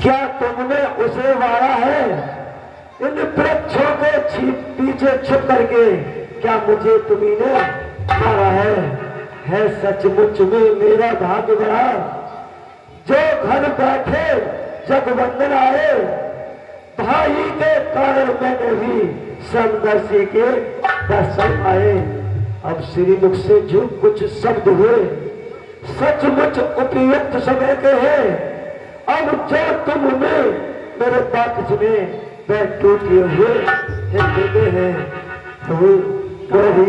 क्या तुमने उसे मारा है? इन वृक्षों के पीछे छुप करके क्या मुझे तुम्ही ने मारा है? सचमुच में मेरा भाग्य बड़ा, जो घर बैठे जगवंदन आए। भाई के कारण मैंने भी समदर्शी के दर्शन आए। अब श्रीमुख से जो कुछ शब्द हुए सचमुच उपयुक्त समय के हैं। अब जो तुमने मेरे पक्ष में वह टूटे हुए हृदय हैं, तो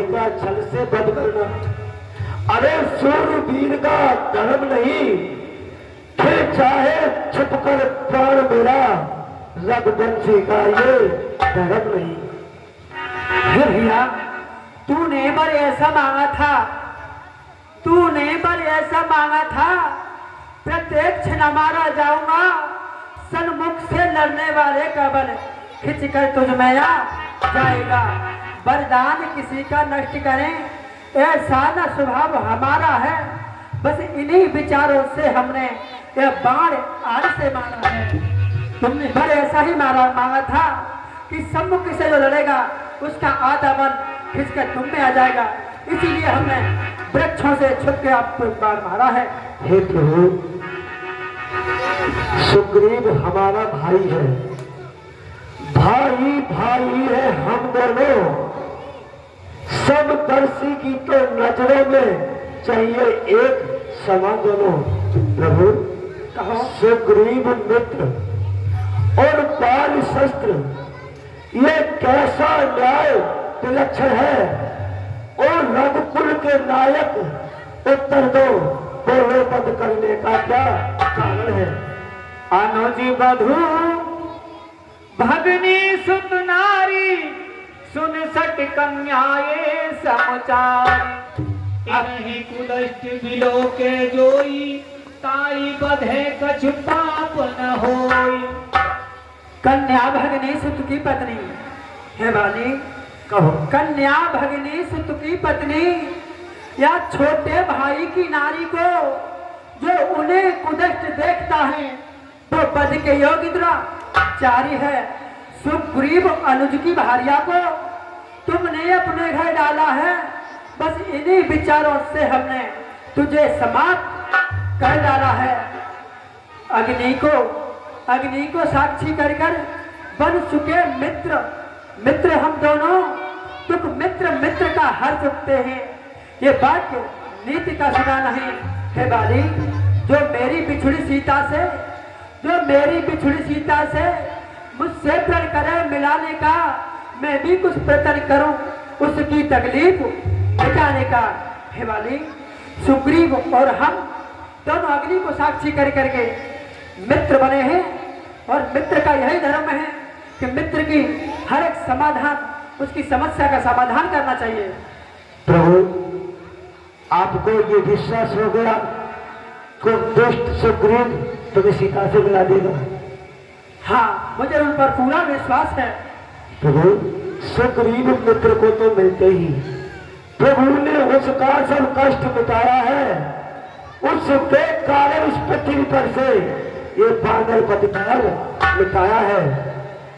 का छल से बंद करना। अरे सूरवीर का धर्म नहीं, फिर चाहे छुपकर प्राण मेरा, रघुवंशी का ये धर्म नहीं। भैया तूने पर ऐसा मांगा था, तूने पर ऐसा मांगा था। प्रत्येक क्षण मारा जाऊंगा, सन्मुख से लड़ने वाले का बल खिंच कर तुझ में आ जाएगा। वरदान किसी का नष्ट करें ऐसा न स्वभाव हमारा है। बस इन्हीं विचारों से हमने यह बाण आज से मारा है। तुमने पर ऐसा ही मांगा था कि सम्मुख से जो लड़ेगा उसका आधा मन खिंचकर तुम में आ जाएगा। इसीलिए हमने वृक्षों से छुप के आपको एक बार मारा है। हे प्रभु, सुग्रीव हमारा भाई है, भाई भाई है हम दोनों। समदर्शी की तो नजरों में चाहिए एक समान दोनों। प्रभु, सुग्रीव मित्र और बाल शस्त्र, ये कैसा न्याय विलक्षण है। और रघुकुल के नायक उत्तर दो, बोलो बंद करने का क्या कारण है? अनुजी बधू भगनी सुत नारी, सुन सट कन्याए समाचार। इन्हीं कुदष्ट बिलो के जोई, ताई बधे कछु पाप न होई। कन्या भगनी सुत की पत्नी है वाली, कहो। कन्या भगनी सुत की पत्नी या छोटे भाई की नारी को जो उन्हें कुदष्ट देखता है तो पद के योग्य द्रोणाचार्य है। सुग्रीव अनुज की भार्या को तुमने अपने घर डाला है। बस इन्हीं विचारों से हमने तुझे समाप्त कर डाला है। अग्नि को साक्षी कर कर बन चुके मित्र हम दोनों। तुम मित्र का हर चुकते हैं। ये वाक्य नीति का सुना नहीं है बाली। जो मेरी बिछुड़ी सीता से मुझसे प्रण करे मिलाने का, मैं भी कुछ प्रयत्न करूं उसकी तकलीफ मिटाने का है वाली। सुग्रीव और हम दोनों अग्नि को साक्षी कर करके मित्र बने हैं। और मित्र का यही धर्म है कि मित्र की हर एक समाधान, उसकी समस्या का समाधान करना चाहिए। प्रभु, आपको ये विश्वास हो गया कि दुष्ट सुग्रीव तुम्हें सीता से मिला देगा? हाँ, मुझे उन पर पूरा विश्वास है। प्रभु, सुग्रीव मित्र को तो मिलते ही प्रभु ने उसका सब कष्ट मिटाया है। उसके कारण इस पृथ्वी पर से ये बानर पतिकार मिटाया है।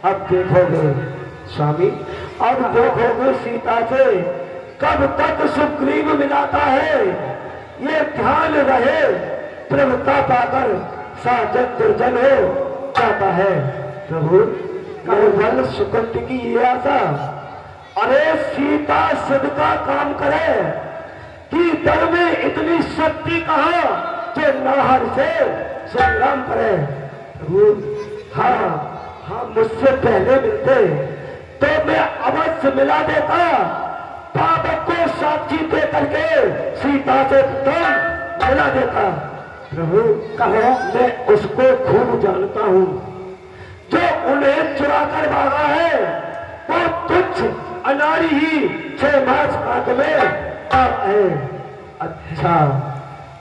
अब देखोगे स्वामी, अब देखोगे सीता से कब तक सुग्रीव मिलाता है। ये ध्यान रहे, प्रभुता पाकर साजन दुर्जन हो जाता है। प्रभु, केवल सुकंठ की ये आशा, अरे सीता सिद्ध का काम करे कि दल में इतनी शक्ति कहा जो नाहर से संग्राम करे। प्रभु, हाँ, मुझसे पहले मिलते तो मैं अवश्य मिला देता। पापक को साक्षी दे करके सीता से तुम मिला देता। प्रभु, कहो, मैं उसको खूब जानता हूँ जो उन्हें चुरा कर भागा है। वो तुच्छ अनारी ही 6 मास हाथ में है।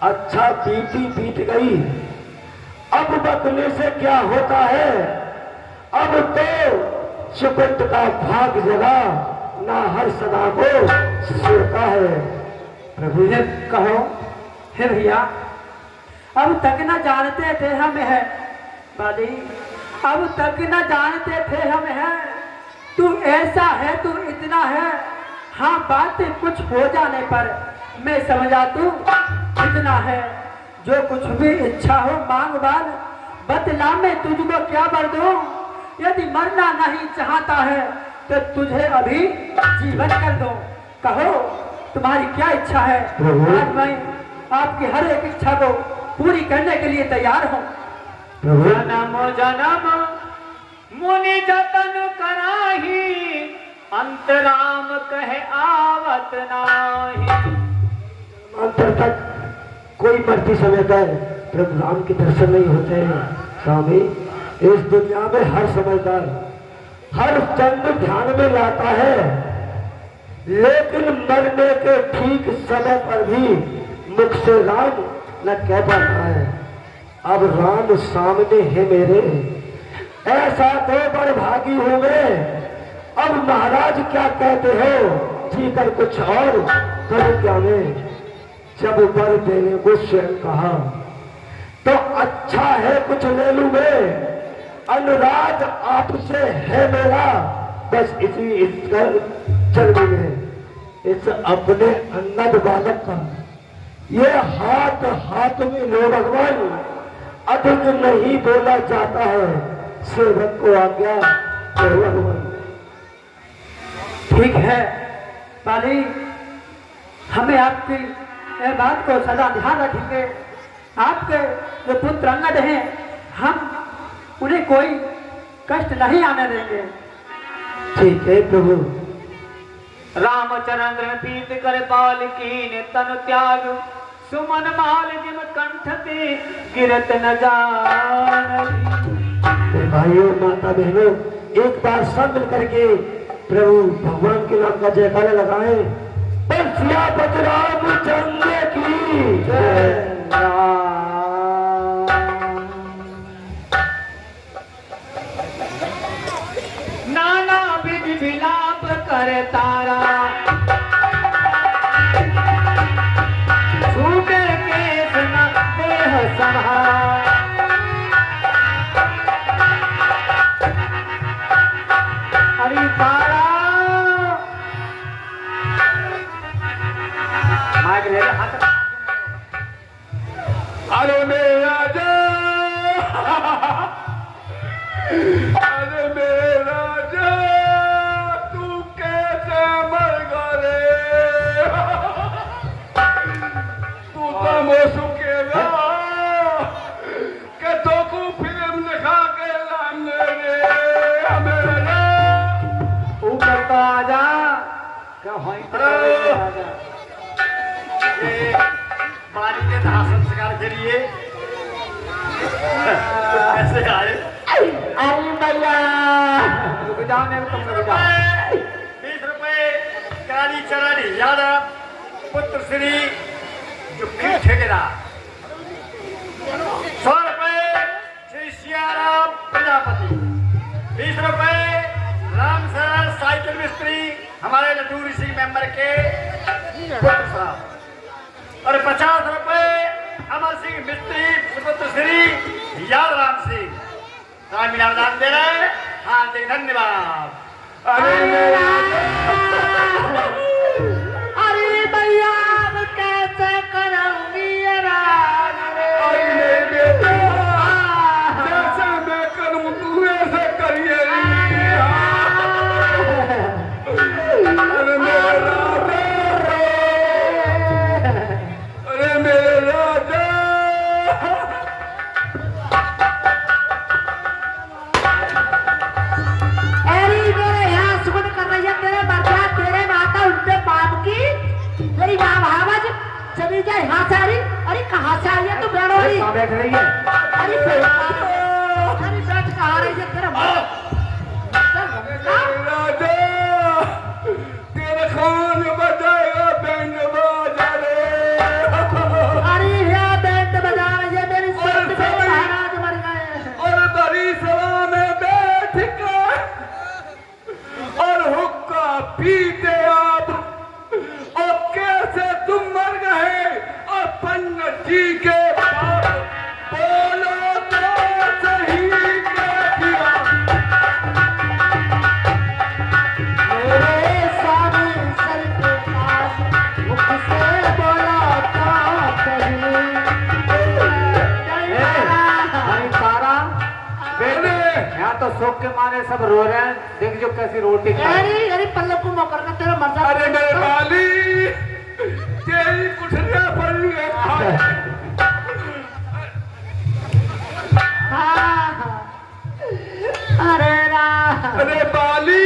अच्छा बीत गई। अब बदलने से क्या होता है? अब तो सुकंठ का भाग जगा ना हर सदा को सिरता है। प्रभु ने कहो, हे भैया, अब तक न जानते थे हम है बाली, अब तक न जानते थे हम हैं, तू ऐसा है, तू इतना है। हाँ, बातें कुछ हो जाने पर मैं समझा तू इतना है। जो कुछ भी इच्छा हो मांग बाल, बतला मैं तुझको क्या बर दूं। यदि मरना नहीं चाहता है तो तुझे अभी जीवन कर दूं। कहो तुम्हारी क्या इच्छा है। आज मैं आपकी हर एक इच्छा को पूरी करने के लिए तैयार हूँ। जन्म जन्म मुनि जतन कराही, अंतराम कहे आवत नाही। अंतर तक कोई मरती समय पर प्रभु राम के दर्शन नहीं होते हैं। स्वामी, इस दुनिया में हर समझदार हर चंद ध्यान में लाता है, लेकिन मरने के ठीक समय पर भी मुख से राम न कह पाता है। अब राम सामने है मेरे, ऐसा तो बड़भागी हूं मैं। अब महाराज क्या कहते हो, जी कर कुछ और करूं क्या मैं। जब वर देने को स्वयं कहा तो अच्छा है कुछ ले लूं मैं। अनुराग आपसे है मेरा, बस इसी इसकर चल में इस अपने अन्नद बालक का ये हाथ हाथ में लो भगवान। अधिक नहीं बोला जाता है, सेवक को आज्ञा दो भगवान। ठीक है बाली, हमें आपकी यह बात को सदा ध्यान रखेंगे। आपके जो पुत्र अंगद हैं, हम उन्हें कोई कष्ट नहीं आने देंगे। ठीक है प्रभु। रामचंद्र पीत कर पाल कीन तन त्याग, सुमन माल जिम कंठ ते गिरत न जान। भाइयों माता बहनों, एक बार सब मिल करके प्रभु भगवान के नाम का जयकारा लगाएं। सियापत रामचंद्र की जय। नाना विधि विलाप कर तारा, छूटे केस न देह संहार। हरि तारा माइक ले हाथ। अरे मेरा जा, अरे मेरा जा, तू कैसे मर गए। तू तो मोसुकेगा के तो को फिल्म दिखा के लाने रे मेरा। ऊपर तो आजा, क्या होई तो आजा। पानी के दाह संस्कार के लिए कैसे आए। अरे भैया रुक जाओ, नहीं तुम रुक जाओ। 20 रुपए काली चरण यादव पुत्र श्री जुक्की ठेकेदार। 100 रुपए श्री सियाराम प्रजापति। 20 रुपए राम सरल साइकिल मिस्त्री हमारे लटूरी सिंह मेंबर के पुत्र साहब। और 50 रुपए अमर सिंह मिस्त्री सुपुत्र श्री यादराम सिंह स्वामी नाम दे रहे। हार्दिक धन्यवाद। अरे भैया कैसे करूंगी जैसे मैं करूं तू ऐसे करिए। अरे मेरा अरे मेरा अरे मेरे यहाँ सुगंध कर रही है तेरे बरसात तेरे माता उनके बाप की। मेरी माँ भावज चली जाए यहाँ से। अरे कहाँ से आई है तू बेड़ोरी। बैठ रही है। अरे बैठ कहाँ रही है तेरा राजा तेरे खान बजाएगा बैंड बाजा रे। अरे यहाँ बैंड बजा रही है मेरी संत से महाराज मर गए। और बड़ी सभा में बैठ कर और हुक्का पीते आप और कैसे तुम मर गए। और पंडित जी के बाप बोलो तो यहाँ तो शोक के मारे सब रो रहे हैं, देख जो कैसी रोटी खा रहे हैं। अरे पल्लव को मौका करना तेरा मर्दा। अरे मेरे बाली तेरी कुठरिया पड़ी है। हाँ। अरे राम। अरे बाली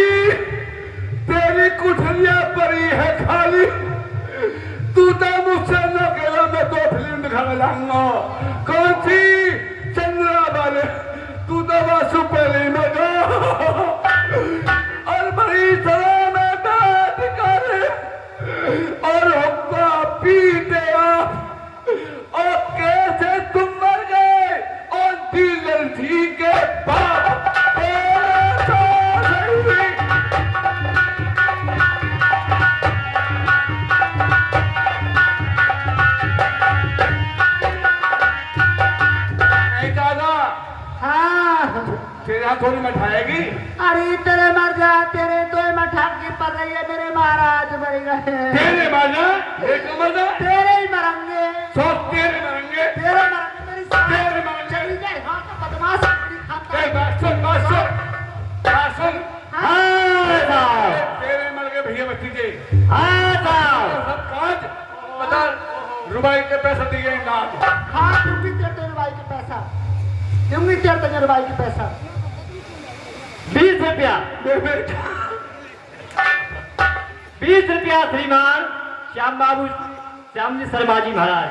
तेरी कुठरिया पड़ी है खाली। तू तो मुझसे न अकेला मैं 2 फिल्म दिखाने लाऊंगा। कौन सी? चंद्रा वाले। तू तो वासु पहले में गया और बड़ी तरह में बैठ कर और हुक्का पीते और कैसे तुम मर गए और डीजल जी के बाद तेरे हाथ थोड़ी मठाएगी। अरे तेरे मर जा, तेरे तो मठाक की पड़ रही है, मेरे महाराज मर गए। तेरे मरना देखो मरना तेरे ही मरेंगे। तेरे मरेंगे। तेरे मरेंगे मेरी सास। तेरे मरेंगे। चली जाए हाँ तो बदमाश आदमी खाता है। बात सुन तेरे मर गए भैया भतीजे। सब काज बता रुबाई के पैसा दिए ना। हाँ दूंगी तेरे रुपए के पैसा, दूंगी तेरे रुपए के पैसा। 20 रुपया 20 रुपया श्रीमान श्याम बाबू श्याम जी शर्मा जी महाराज।